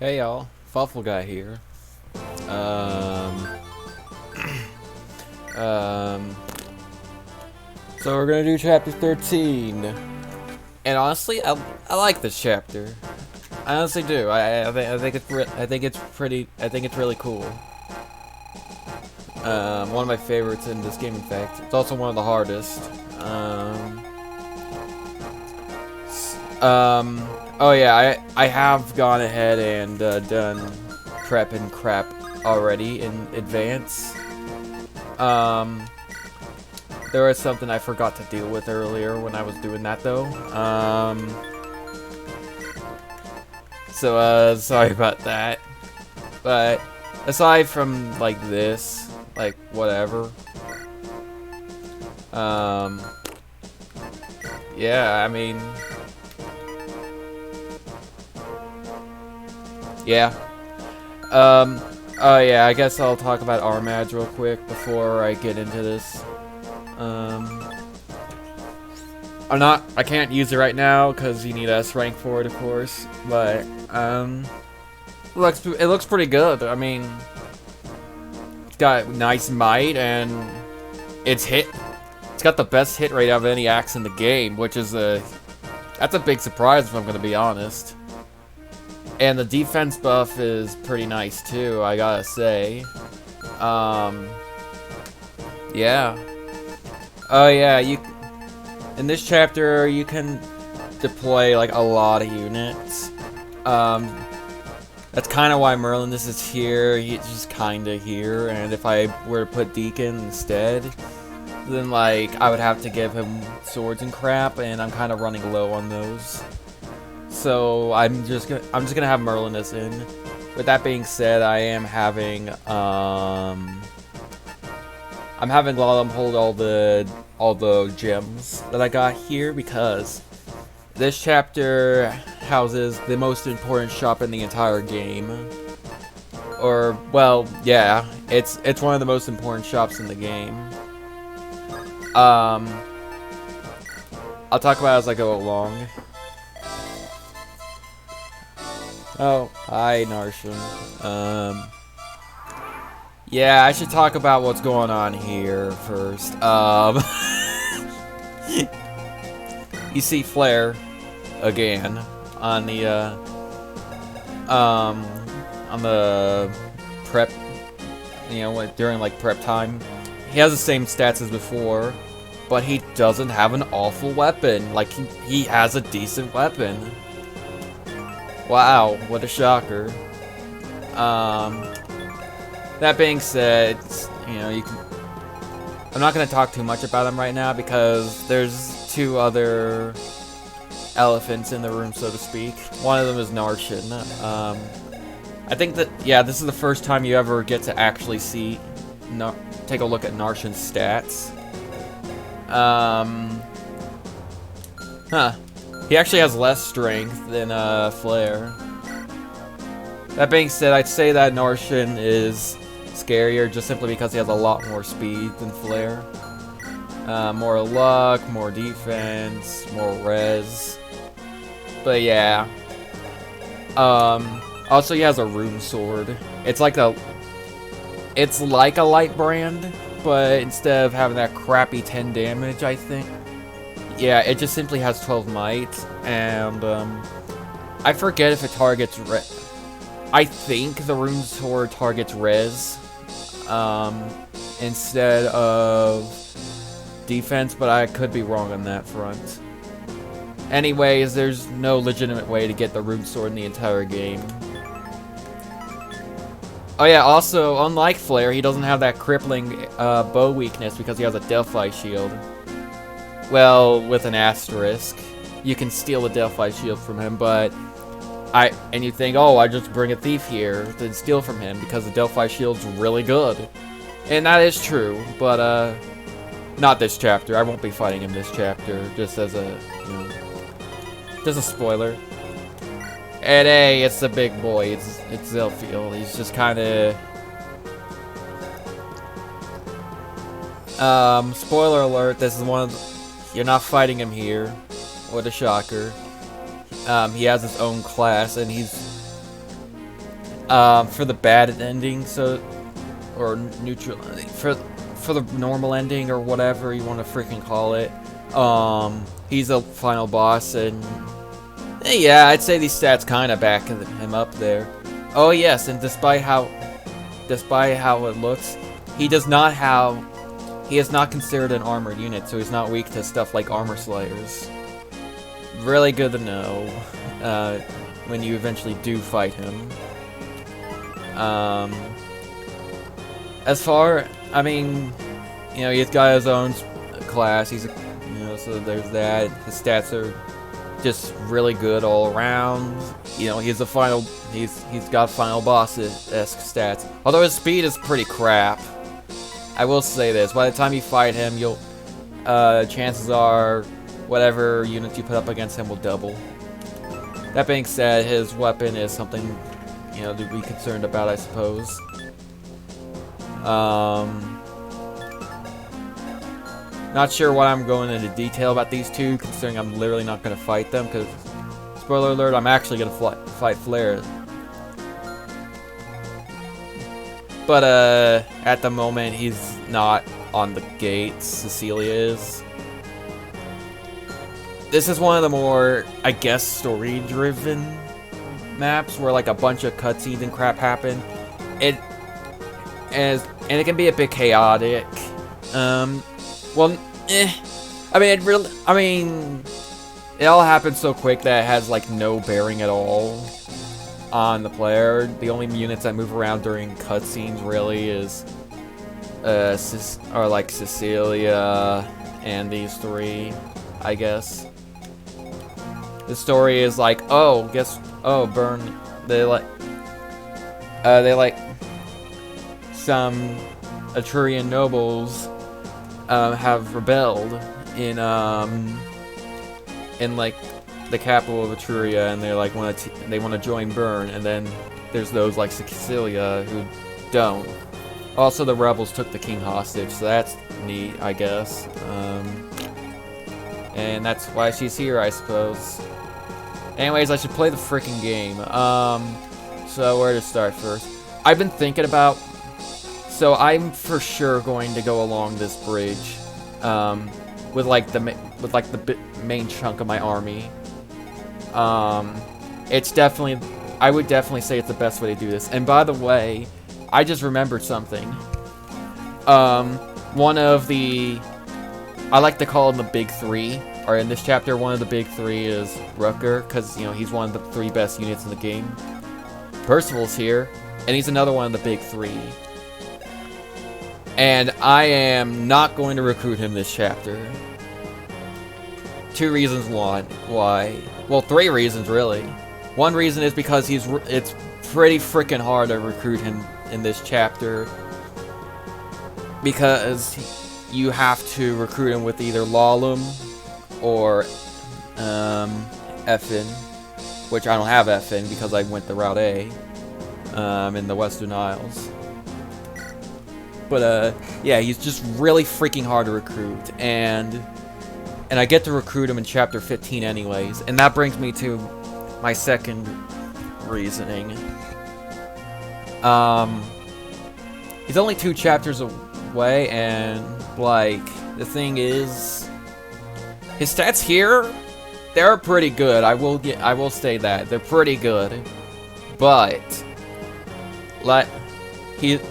Hey y'all, Fuffle Guy here. Um, um, so we're gonna do chapter 13, and honestly, I like this chapter. I honestly do. I think it's really cool. One of my favorites in this game. In fact, it's also one of the hardest. Oh yeah, I have gone ahead and done prep and crap already in advance. There was something I forgot to deal with earlier when I was doing that though. Sorry about that. But aside from like this, like whatever. Yeah, I mean, yeah. Oh yeah, I guess I'll talk about Armads real quick before I get into this. I can't use it right now because you need S rank for it, of course. But it looks pretty good. I mean, it's got nice might and it's got the best hit rate out of any axe in the game, which is that's a big surprise if I'm gonna be honest. And the defense buff is pretty nice too, I gotta say. Yeah. Oh yeah, in this chapter you can deploy like a lot of units. That's kind of why Merlinus is here. He's just kind of here, and if I were to put Deacon instead, then like I would have to give him swords and crap, and I'm kind of running low on those. So I'm just gonna have Merlinus in. With that being said, I am having I'm having Gollum hold all the gems that I got here because this chapter houses the most important shop in the entire game. Or well, yeah, it's one of the most important shops in the game. I'll talk about it as I go along. Oh, hi, Narshan. Yeah, I should talk about what's going on here first. You see Flare again on the prep, during like prep time. He has the same stats as before, but he doesn't have an awful weapon. Like he has a decent weapon. Wow, what a shocker. That being said, I'm not going to talk too much about him right now because there's two other elephants in the room, so to speak. One of them is Narshan. I think that, yeah, this is the first time you ever get to actually take a look at Narshan's stats. He actually has less strength than Flare. That being said, I'd say that Narshan is scarier just simply because he has a lot more speed than Flare. More luck, more defense, more res. But yeah. Also he has a rune sword. It's like a light brand, but instead of having that crappy 10 damage, I think. Yeah, it just simply has 12 might, and I forget if it targets I think the rune sword targets res instead of defense, but I could be wrong on that front. Anyways, there's no legitimate way to get the rune sword in the entire game. Oh yeah, also, unlike Flare, he doesn't have that crippling bow weakness because he has a Delphi shield. Well, with an asterisk. You can steal a Delphi shield from him, but and you think, oh, I just bring a thief here to steal from him because the Delphi shield's really good. And that is true, but not this chapter. I won't be fighting him this chapter, just as a, just a spoiler. And hey, it's the big boy. It's Zelfiel. He's just kind of. Spoiler alert. This is one of the, you're not fighting him here. What a shocker. He has his own class, and he's for the bad ending, so, or neutral, for the normal ending, or whatever you want to freaking call it, he's a final boss, and, yeah, I'd say these stats kind of back him up there. Oh yes, and despite how it looks, he is not considered an armored unit, so he's not weak to stuff like armor slayers. Really good to know, when you eventually do fight him. I mean, you know, he's got his own class, you know, so there's that. His stats are just really good all around. You know, he's got final boss-esque stats. Although his speed is pretty crap. I will say this, by the time you fight him, chances are, whatever units you put up against him will double. That being said, his weapon is something, you know, to be concerned about, I suppose. Not sure what I'm going into detail about these two, considering I'm literally not going to fight them, because, spoiler alert, I'm actually going to fight Flare. But, at the moment, he's not on the gates. Cecilia is. This is one of the more, I guess, story-driven maps, where, like, a bunch of cutscenes and crap happen. And it can be a bit chaotic. Well, I mean, it all happens so quick that it has, like, no bearing at all on the player. The only units that move around during cutscenes really is, like Cecilia and these three, I guess. The story is like, Burn, they like some Etrurian nobles have rebelled in like the capital of Etruria, and they like want to join Burn, and then there's those like Cecilia who don't. Also, the rebels took the king hostage, so that's neat, I guess. And that's why she's here, I suppose. Anyways, I should play the freaking game. So where to start first? I've been thinking about. So I'm for sure going to go along this bridge, with the main chunk of my army. It's definitely, I would definitely say it's the best way to do this. And by the way, I just remembered something. One of the, I like to call them the big three. Or in this chapter, one of the big three is Rutger, because, you know, he's one of the 3 best units in the game. Percival's here, and he's another one of the big 3. And I am not going to recruit him this chapter. 2 reasons why. Well, 3 reasons, really. One reason is because it's pretty freaking hard to recruit him in this chapter. Because you have to recruit him with either Lalum or Effin, which I don't have Effin because I went the Route A in the Western Isles. But yeah, he's just really freaking hard to recruit, and I get to recruit him in Chapter 15 anyways, and that brings me to my second reasoning. He's only 2 chapters away, and like the thing is, his stats here, they're pretty good. I will say that they're pretty good, but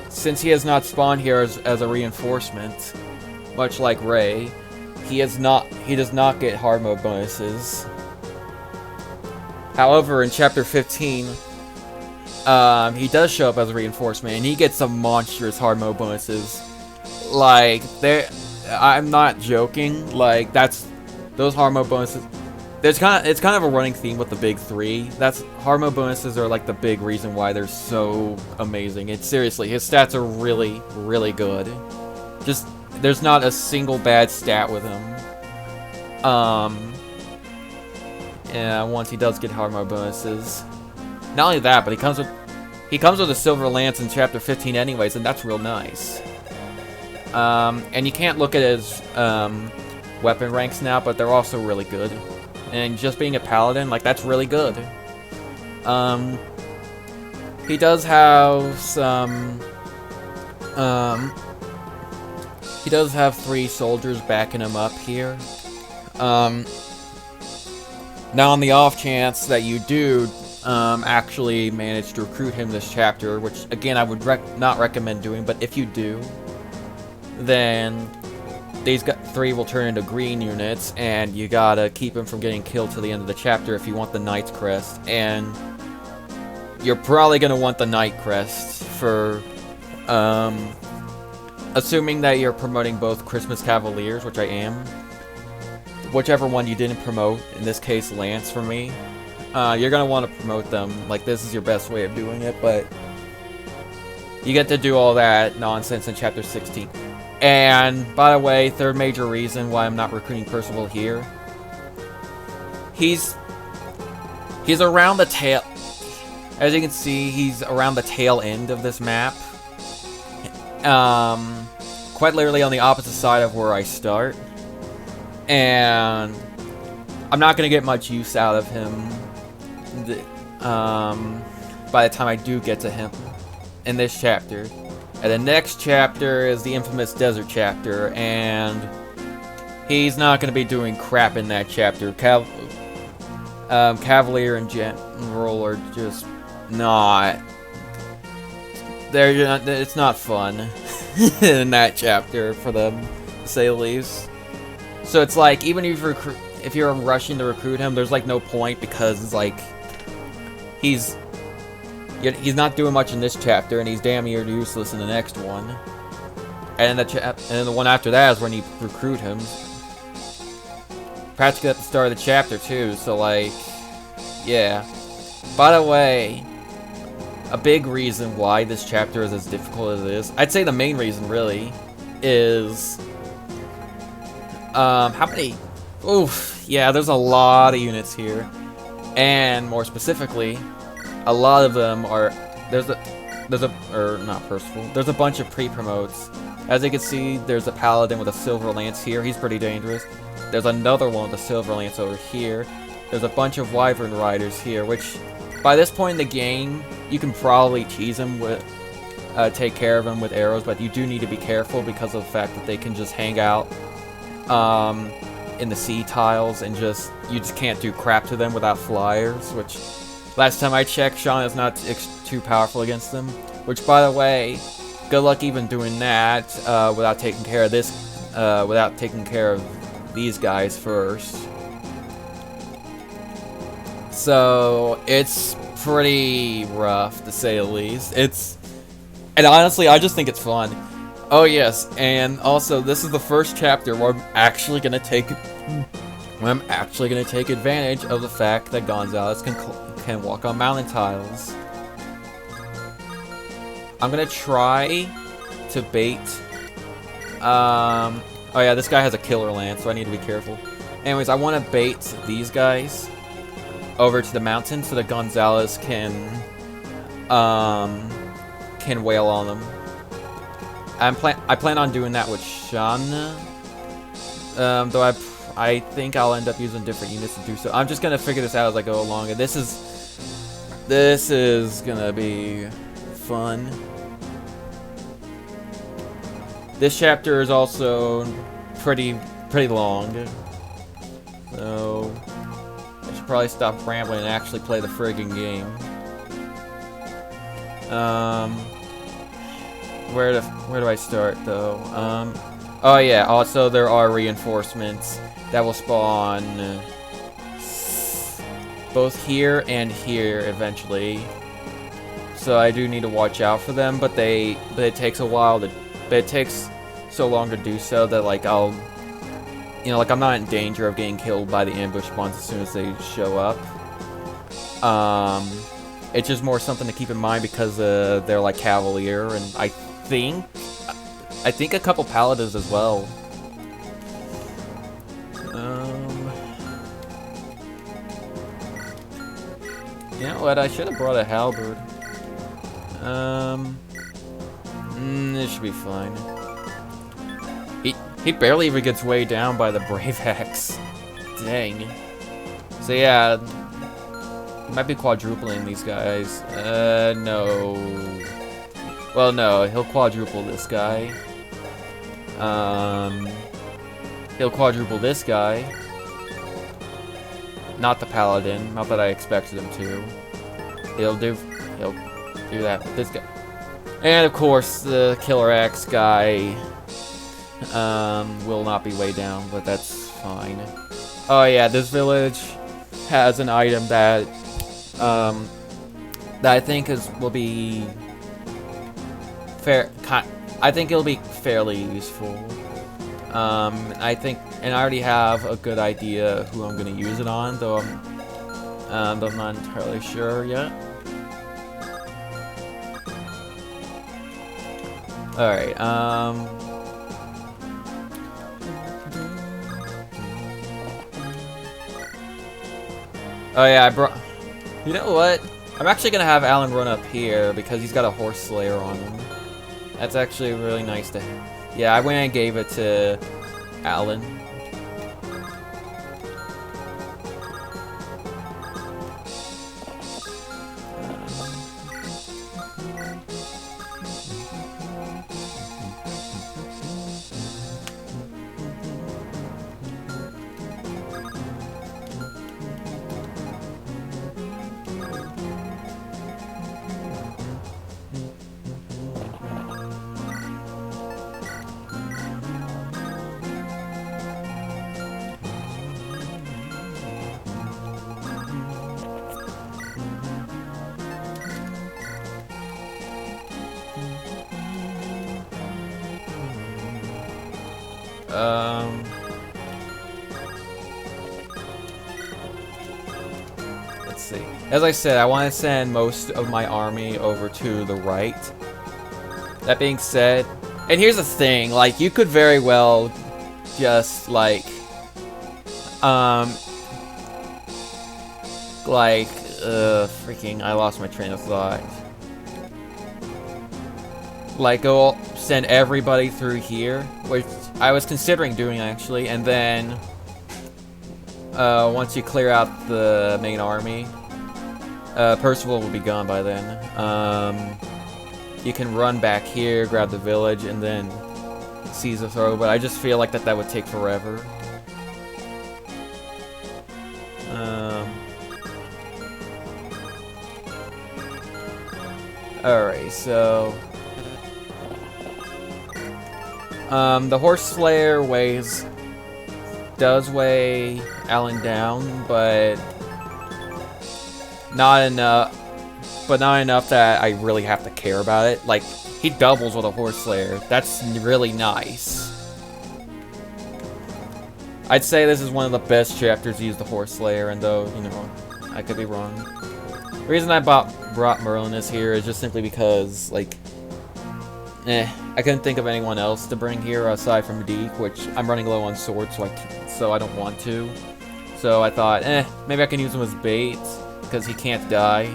since he has not spawned here as a reinforcement, much like Ray, he does not get hard mode bonuses. However, in Chapter 15, he does show up as a reinforcement, and he gets some monstrous hard mode bonuses. Like, I'm not joking. Like, those hard mode bonuses. It's kind of a running theme with the big 3. Hard mode bonuses are like the big reason why they're so amazing. It's seriously, his stats are really, really good. Just, there's not a single bad stat with him. And once he does get hard mode bonuses, not only that, but he comes with a silver lance in Chapter 15 anyways, and that's real nice. And you can't look at his weapon ranks now, but they're also really good. And just being a paladin, like, that's really good. he does have some, he does have 3 soldiers backing him up here. Now on the off chance that you do, actually manage to recruit him this chapter, which again I would not recommend doing, but if you do, then these 3 will turn into green units, and you gotta keep him from getting killed to the end of the chapter if you want the Knight's Crest, and you're probably gonna want the Knight Crest for, assuming that you're promoting both Christmas Cavaliers, which I am. Whichever one you didn't promote, in this case Lance for me, you're gonna want to promote them. Like, this is your best way of doing it, but you get to do all that nonsense in Chapter 16. And, by the way, third major reason why I'm not recruiting Percival here. He's around the tail... As you can see, he's around the tail end of this map. Quite literally on the opposite side of where I start. And I'm not going to get much use out of him by the time I do get to him in this chapter. And the next chapter is the infamous desert chapter, and he's not going to be doing crap in that chapter. Cavalier and General are just not... it's not fun in that chapter for them, to say the least. So it's like, even if you're rushing to recruit him, there's like no point, because it's like he's not doing much in this chapter, and he's damn near useless in the next one. And then the one after that is when you recruit him, practically at the start of the chapter too. So like, yeah. By the way, a big reason why this chapter is as difficult as it is, I'd say the main reason really, is how many? Oof, yeah, there's a lot of units here, and more specifically, a lot of them are there's a bunch of pre-promotes. As you can see, there's a paladin with a silver lance here. He's pretty dangerous. There's another one with a silver lance over here. There's a bunch of wyvern riders here, which by this point in the game, you can probably cheese them with take care of them with arrows, but you do need to be careful because of the fact that they can just hang out in the sea tiles, and you just can't do crap to them without flyers, which last time I checked, Sean is not too powerful against them. Which, by the way, good luck even doing that without taking care of these guys first. So it's pretty rough, to say the least. And honestly, I just think it's fun. Oh yes, and also this is the first chapter where I'm actually gonna take advantage of the fact that Gonzalez can walk on mountain tiles. I'm gonna try to bait. Oh yeah, this guy has a killer lance, so I need to be careful. Anyways, I want to bait these guys over to the mountain so that Gonzalez can wail on them. I plan on doing that with Shanna, though I think I'll end up using different units to do so. I'm just gonna figure this out as I go along, and this is gonna be fun. This chapter is also pretty long, so I should probably stop rambling and actually play the friggin' game. Where do I start though? Oh yeah, also there are reinforcements that will spawn both here and here eventually. So I do need to watch out for them, but it takes a while to, but it takes so long to do so that like I'm not in danger of getting killed by the ambush spawns as soon as they show up. It's just more something to keep in mind because they're like Cavalier, and I think a couple Paladins as well. You know what? I should have brought a halberd. This should be fine. He barely even gets weighed down by the Brave Axe. Dang. So yeah, He might be quadrupling these guys. No. Well, no, he'll quadruple this guy. He'll quadruple this guy. Not the paladin, not that I expected him to. He'll do that with this guy. And of course, the Killer Axe guy will not be way down, but that's fine. Oh yeah, this village has an item that that I think will be fair. I think it'll be fairly useful. I think, and I already have a good idea who I'm gonna use it on, though I'm not entirely sure yet. Alright, oh yeah, I brought... You know what? I'm actually gonna have Alan run up here because he's got a horse slayer on him. That's actually really nice to have. Yeah, I went and gave it to Alan. Let's see. As I said, I want to send most of my army over to the right. That being said, and here's the thing, like, you could very well just, like, freaking, I lost my train of thought. Like, go send everybody through here, which I was considering doing, actually, and then, once you clear out the main army, Percival will be gone by then. You can run back here, grab the village, and then seize the throw, but I just feel like that would take forever. Alright, so... the Horse Slayer does weigh Alan down, but not enough that I really have to care about it. Like, he doubles with a Horse Slayer. That's really nice. I'd say this is one of the best chapters to use the Horse Slayer, and though, you know, I could be wrong. The reason I brought Merlin here is just simply because, like, I couldn't think of anyone else to bring here aside from Deke, which I'm running low on swords, so I don't want to. So I thought, maybe I can use him as bait, because he can't die.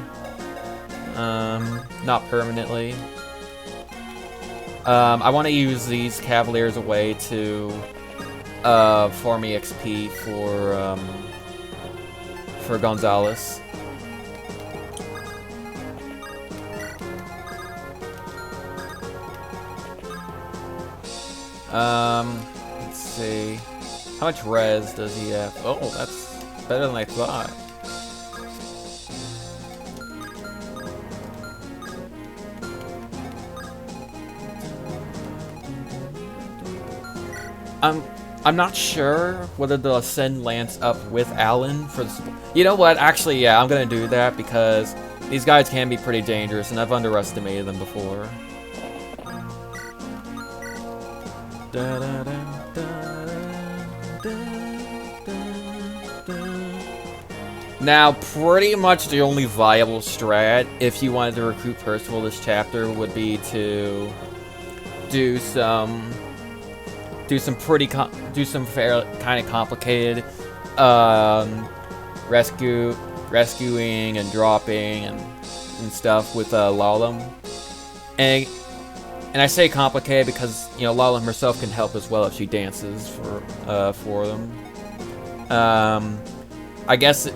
Not permanently. I want to use these Cavaliers away to farm me XP for Gonzalez. Let's see. How much res does he have? Oh, that's better than I thought. I'm not sure whether they'll send Lance up with Alan for the... You know what? Actually, yeah, I'm gonna do that because these guys can be pretty dangerous, and I've underestimated them before. Now, pretty much the only viable strat, if you wanted to recruit Percival this chapter, would be to do some fair kind of complicated rescuing and dropping and stuff with Lalum. And I say complicated because, you know, Lalum herself can help as well if she dances for them. I guess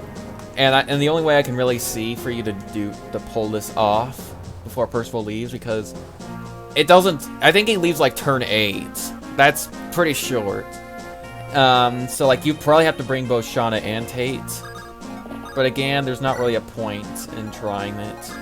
And the only way I can really see for you to pull this off before Percival leaves, because it doesn't. I think he leaves like turn 8. That's pretty short. So like you probably have to bring both Shauna and Tate. But again, there's not really a point in trying it.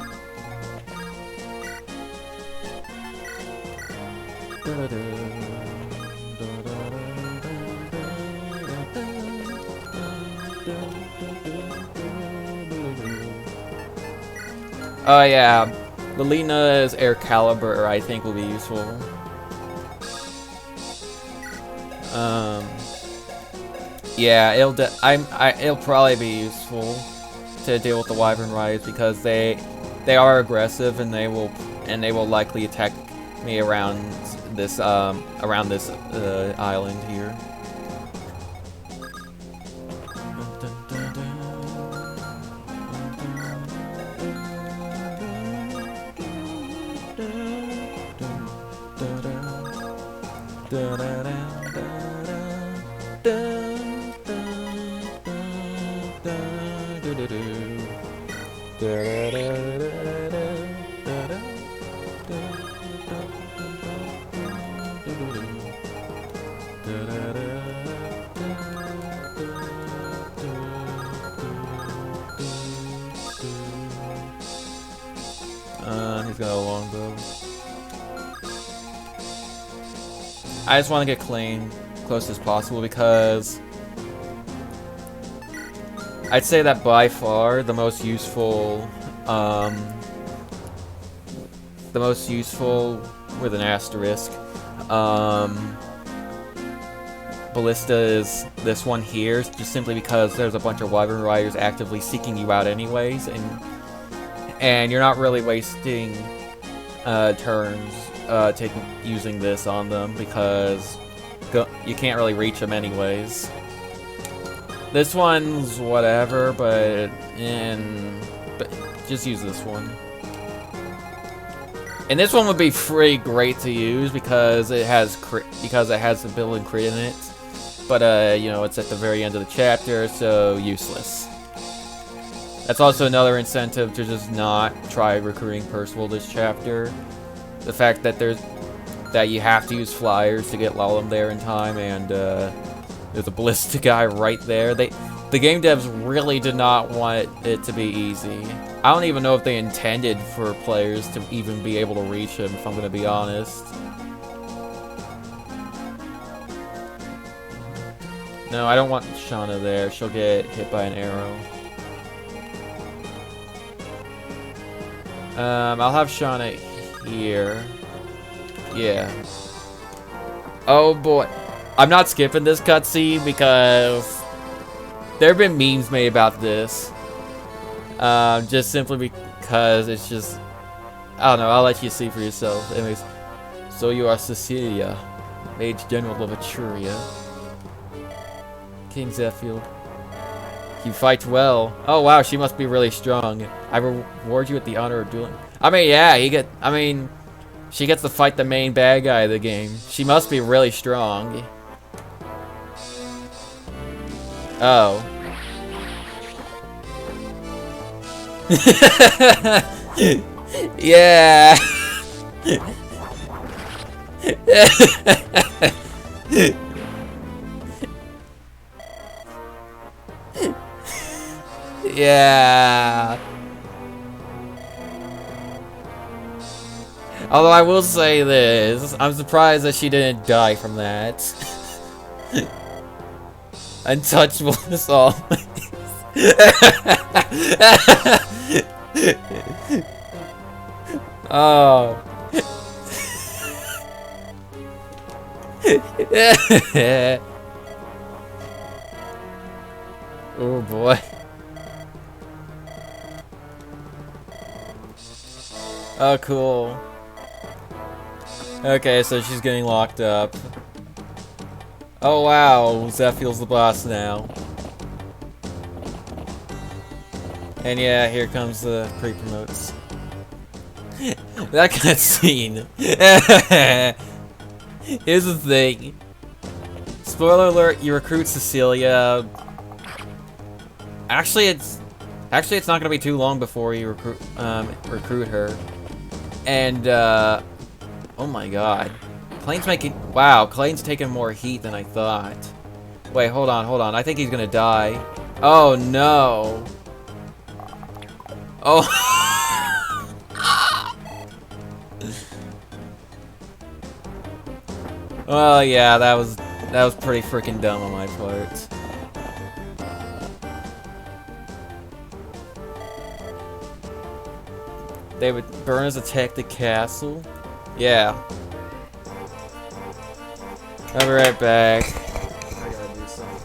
Oh yeah, Lilina's Air Caliber I think will be useful. Yeah, it'll probably be useful to deal with the Wyvern Riders because they are aggressive and they will likely attack me around this island here. He's got a longbow. I just want to get close as possible because I'd say that by far the most useful with an asterisk ballista is this one here, just simply because there's a bunch of Wyvern Riders actively seeking you out anyways, and you're not really wasting turns using this on them because you can't really reach them anyways. This one's whatever, but just use this one. And this one would be pretty great to use because it has the build-in crit in it. But you know, it's at the very end of the chapter, so useless. That's also another incentive to just not try recruiting Percival this chapter. The fact that you have to use flyers to get Lalum there in time, and there's a ballista guy right there. The game devs really did not want it to be easy. I don't even know if they intended for players to even be able to reach him, if I'm going to be honest. No, I don't want Shauna there. She'll get hit by an arrow. I'll have Shauna here. Yeah. Oh boy. I'm not skipping this cutscene because there have been memes made about this. Just simply because it's just... I don't know, I'll let you see for yourself. Anyways, so you are Cecilia, Mage General of Etruria. King Zephyr. You fight well. Oh wow, she must be really strong. I reward you with the honor of dueling. I mean, yeah, she gets to fight the main bad guy of the game. She must be really strong. Oh. Yeah. Yeah. Although I will say this, I'm surprised that she didn't die from that. Untouchable as always. Oh. Oh boy. Oh, cool. Okay, so she's getting locked up. Oh wow, Zephyr's the boss now. And yeah, here comes the pre-promotes. That cutscene. Here's the thing. Spoiler alert, you recruit Cecilia. Actually, Actually, it's not gonna be too long before you recruit her. And, oh my god. Clayton's making... Wow, Clayton's taking more heat than I thought. Wait, hold on, hold on. I think he's gonna die. Oh, no. Oh. Oh, yeah, that was pretty freaking dumb on my part. David Burns attacked the castle. Yeah. I'll be right back. I gotta do something.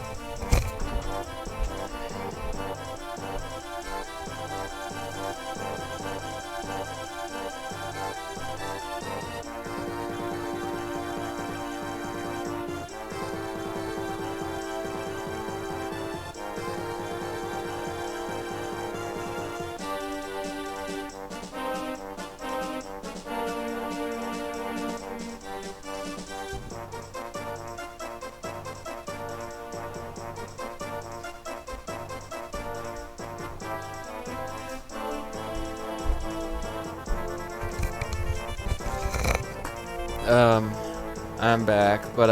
I'm back, but,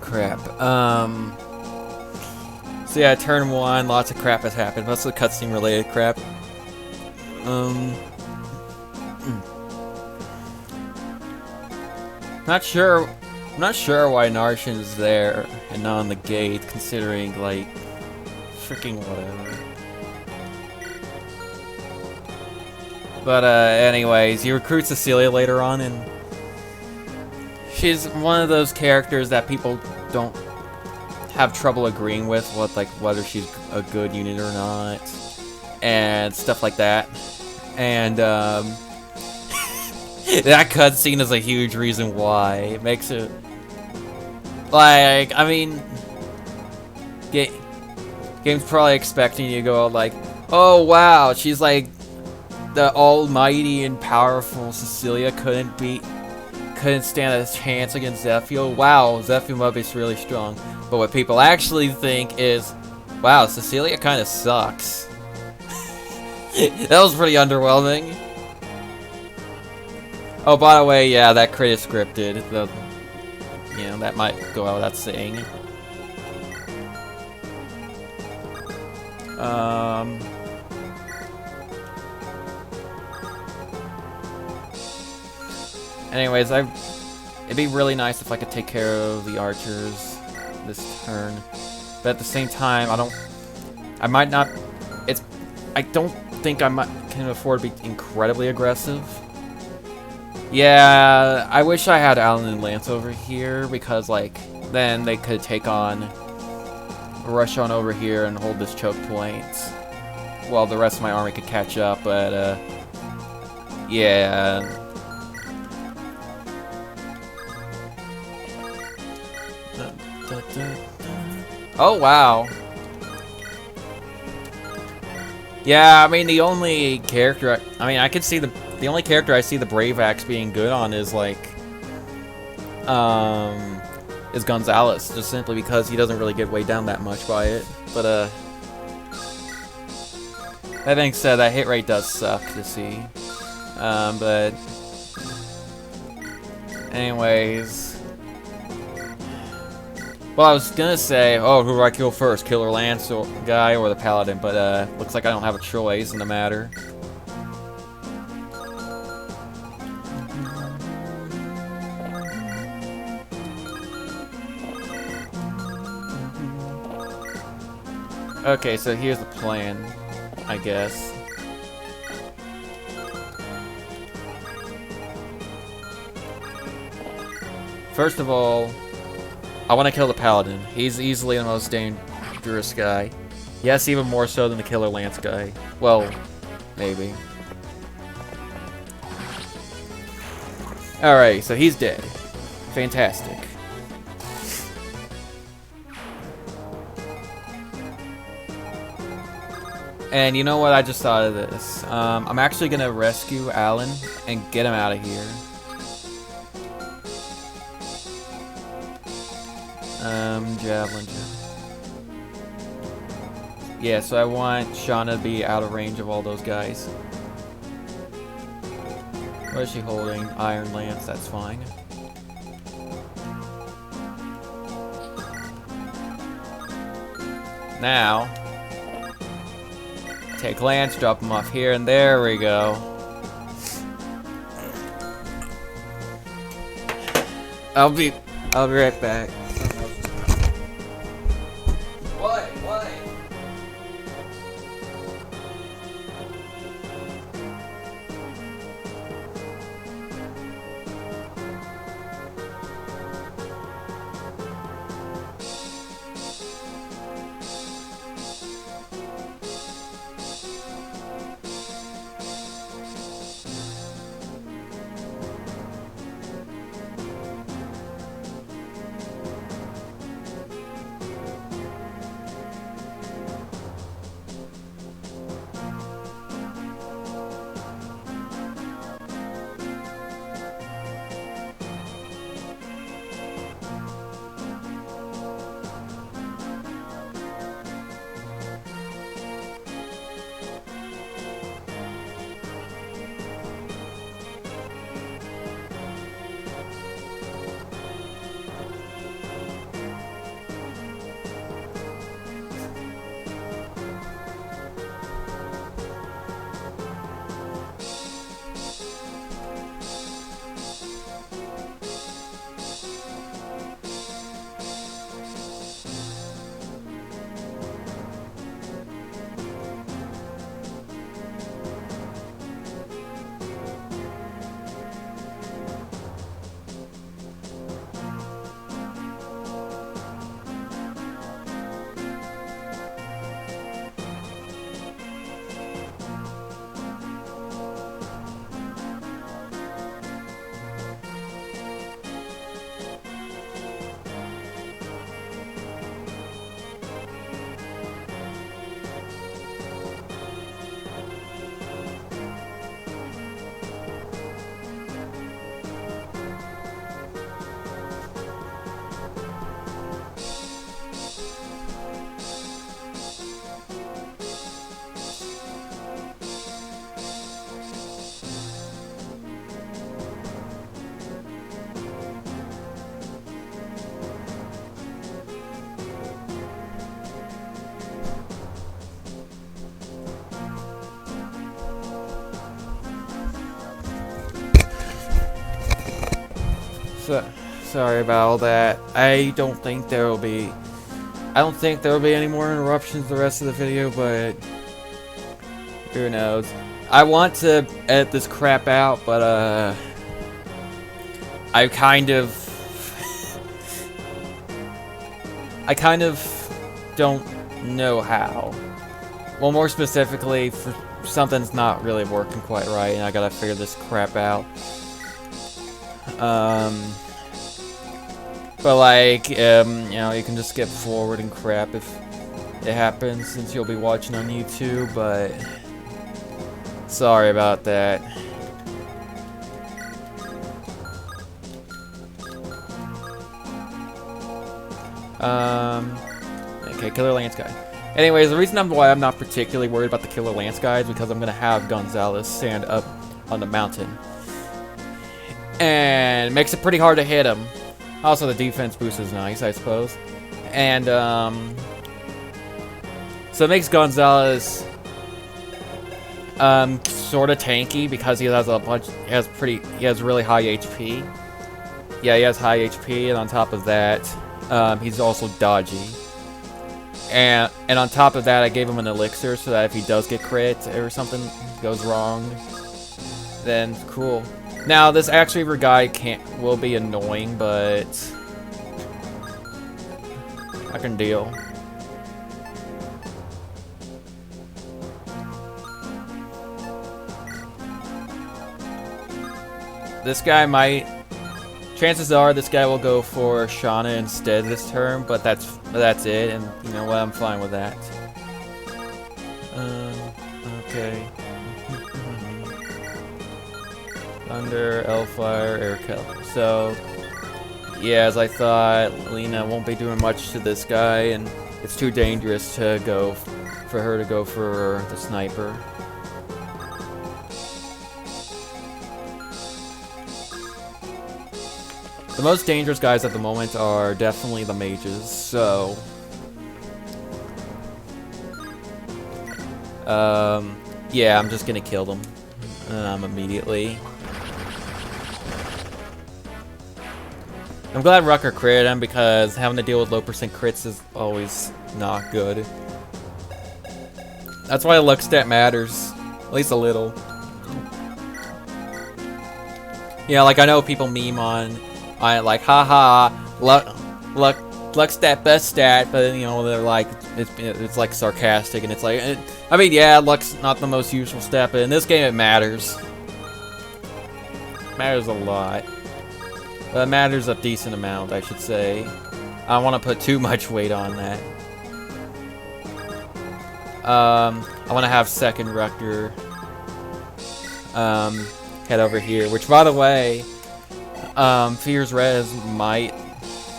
crap. So yeah, turn 1, lots of crap has happened. Most of the cutscene related crap. Not sure why Narshan's there and not on the gate, considering, like, freaking whatever. But, anyways, you recruit Cecilia later on, and she's one of those characters that people don't have trouble agreeing with, whether she's a good unit or not, and stuff like that. And, that cutscene is a huge reason why. It makes it, like, I mean, game's probably expecting you to go, like, oh wow, she's like, the almighty and powerful Cecilia couldn't stand a chance against Zephyr. Wow, Zephyr must be really strong. But what people actually think is, wow, Cecilia kind of sucks. That was pretty underwhelming. Oh, by the way, yeah, that crit is scripted. You know, that might go out without saying. Anyways, it'd be really nice if I could take care of the archers this turn. But at the same time, I don't think I can afford to be incredibly aggressive. Yeah, I wish I had Alan and Lance over here, because, like, then they could take on, rush on over here and hold this choke point, while the rest of my army could catch up, but, yeah. Oh, wow. Yeah, I mean, the only character, I could see the only character I see the Brave Axe being good on is, like, is Gonzalez, just simply because he doesn't really get weighed down that much by it. But, that being said, that hit rate does suck to see. But, anyways. Well, I was gonna say, oh, who do I kill first? Killer Lance guy or the Paladin? But, looks like I don't have a choice in the matter. Okay, so here's the plan, I guess. First of all, I want to kill the Paladin. He's easily the most dangerous guy. Yes, even more so than the Killer Lance guy. Well, maybe. Alright, so he's dead. Fantastic. And you know what? I just thought of this. I'm actually going to rescue Alan and get him out of here. Javelin. Yeah, so I want Shauna to be out of range of all those guys. What is she holding? Iron Lance, that's fine. Now, take Lance, drop him off here, and there we go. I'll be right back. What? Sorry about all that. I don't think there will be any more interruptions the rest of the video, but who knows. I want to edit this crap out, but I kind of don't know how. Well, more specifically, something's not really working quite right, and I gotta figure this crap out. But like, you know, you can just skip forward and crap if it happens, since you'll be watching on YouTube, but sorry about that. Okay, Killer Lance guy. Anyways, the reason why I'm not particularly worried about the Killer Lance guy is because I'm gonna have Gonzalez stand up on the mountain. And it makes it pretty hard to hit him. Also, the defense boost is nice, I suppose. And, so it makes Gonzalez, sort of tanky because he has he has really high HP. Yeah, he has high HP, and on top of that, he's also dodgy. And on top of that, I gave him an elixir so that if he does get crit or something goes wrong, then cool. Now, this Axe-Reaver guy will be annoying, but I can deal. This guy might... Chances are this guy will go for Shauna instead this turn, but that's it, and you know what, I'm fine with that. Okay. Thunder, Elfire, Airkill. So, yeah, as I thought, Lena won't be doing much to this guy, and it's too dangerous to go for her to go for the sniper. The most dangerous guys at the moment are definitely the mages, so... yeah, I'm just gonna kill them immediately. I'm glad Rucker critted him because having to deal with low percent crits is always not good. That's why luck stat matters, at least a little. Yeah, like I know people meme on like, haha, luck stat best stat, but you know they're like it's like sarcastic and it's like I mean yeah, luck's not the most useful stat, but in this game it matters. Matters a lot. It matters a decent amount, I should say. I don't want to put too much weight on that. I want to have second Rucker head over here, which by the way, Fear's Res might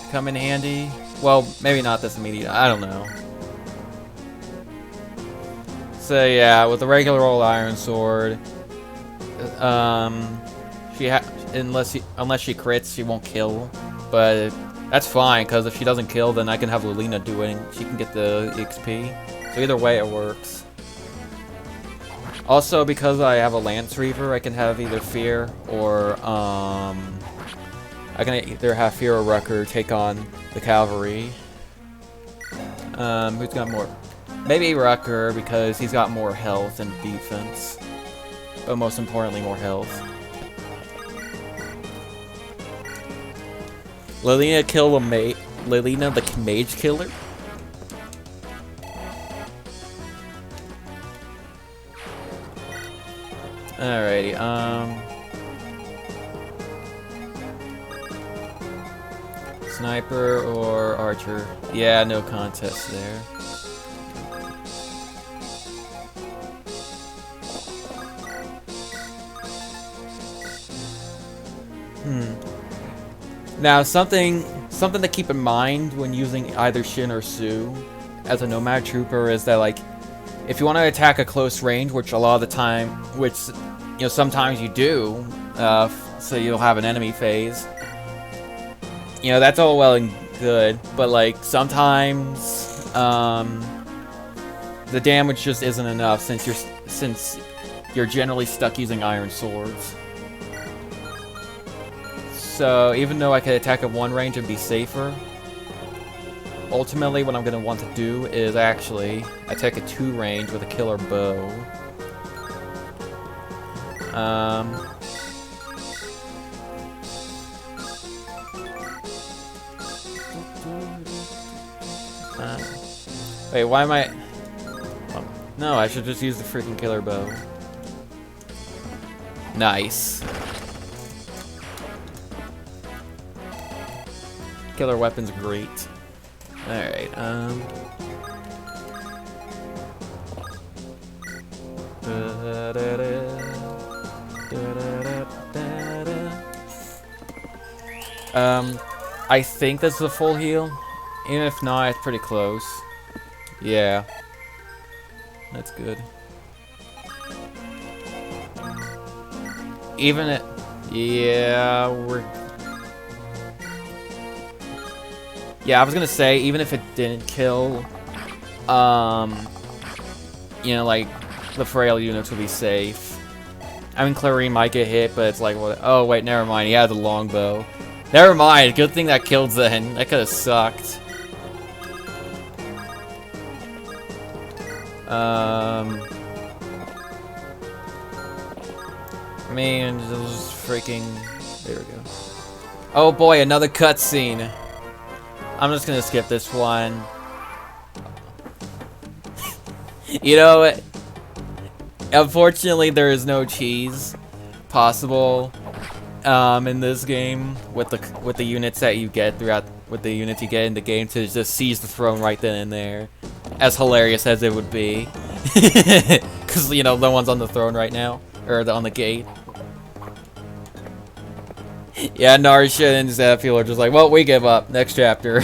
come in handy. Well, maybe not this immediate, I don't know. So yeah, with the regular old Iron Sword, unless she crits, she won't kill. But that's fine, because if she doesn't kill, then I can have Lilina do it, and she can get the XP. So either way, it works. Also, because I have a Lance Reaver, I can have either Fear or, I can either have Fear or Rucker take on the cavalry. Who's got more? Maybe Rucker, because he's got more health and defense. But most importantly, more health. Lilina kill a Lilina the mage killer? Alrighty, Sniper or Archer? Yeah, no contest there. Now, something to keep in mind when using either Shin or Su as a Nomad Trooper is that, like, if you want to attack a close range, which a lot of the time, which, you know, sometimes you do, so you'll have an enemy phase. You know, that's all well and good, but, like, sometimes, the damage just isn't enough since you're generally stuck using Iron Swords. So, even though I could attack at one range and be safer, ultimately what I'm going to want to do is actually attack at two range with a killer bow. Wait, why am I... Oh, no, I should just use the freaking killer bow. Nice. Killer weapon's great. Alright, I think this is a full heal. Even if not, it's pretty close. Yeah. That's good. Even it... Yeah, Yeah, I was gonna say, even if it didn't kill, you know, like, the frail units would be safe. I mean, Clarine might get hit, but it's like, what? Oh, wait, never mind. He had the longbow. Never mind. Good thing that killed Zen. That could have sucked. I mean, just freaking... There we go. Oh boy, another cutscene. I'm just gonna skip this one. You know, unfortunately, there is no cheese possible in this game with the units that you get with the units you get in the game to just seize the throne right then and there. As hilarious as it would be, because you know no one's on the throne right now or on the gate. Yeah, Narsha and Zephyl are just like, well, we give up. Next chapter.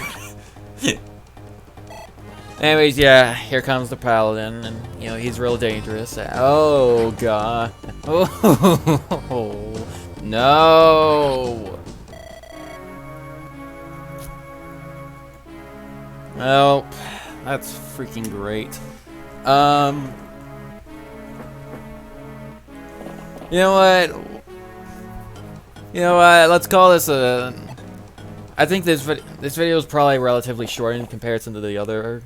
Anyways, yeah, here comes the paladin, and you know he's real dangerous. Oh god! Oh no! Well, that's freaking great. You know what? You know what? Let's call this a. I think this video is probably relatively short in comparison to the other,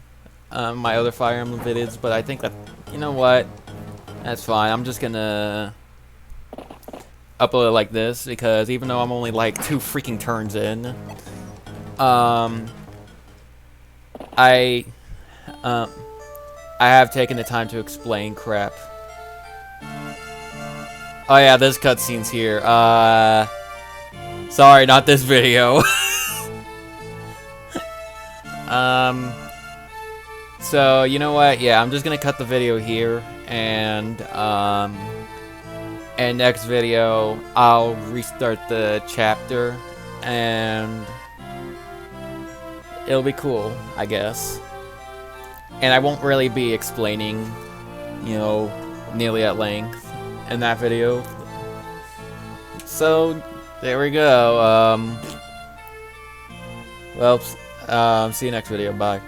my other Fire Emblem videos. But I think that, you know what? That's fine. I'm just gonna upload it like this because even though I'm only like 2 freaking turns in, I have taken the time to explain crap. Oh yeah, this cutscene's here. Sorry, not this video. So you know what? Yeah, I'm just gonna cut the video here, and next video I'll restart the chapter, and it'll be cool, I guess. And I won't really be explaining, you know, nearly at length in that video. So there we go. Well, see you next video. Bye.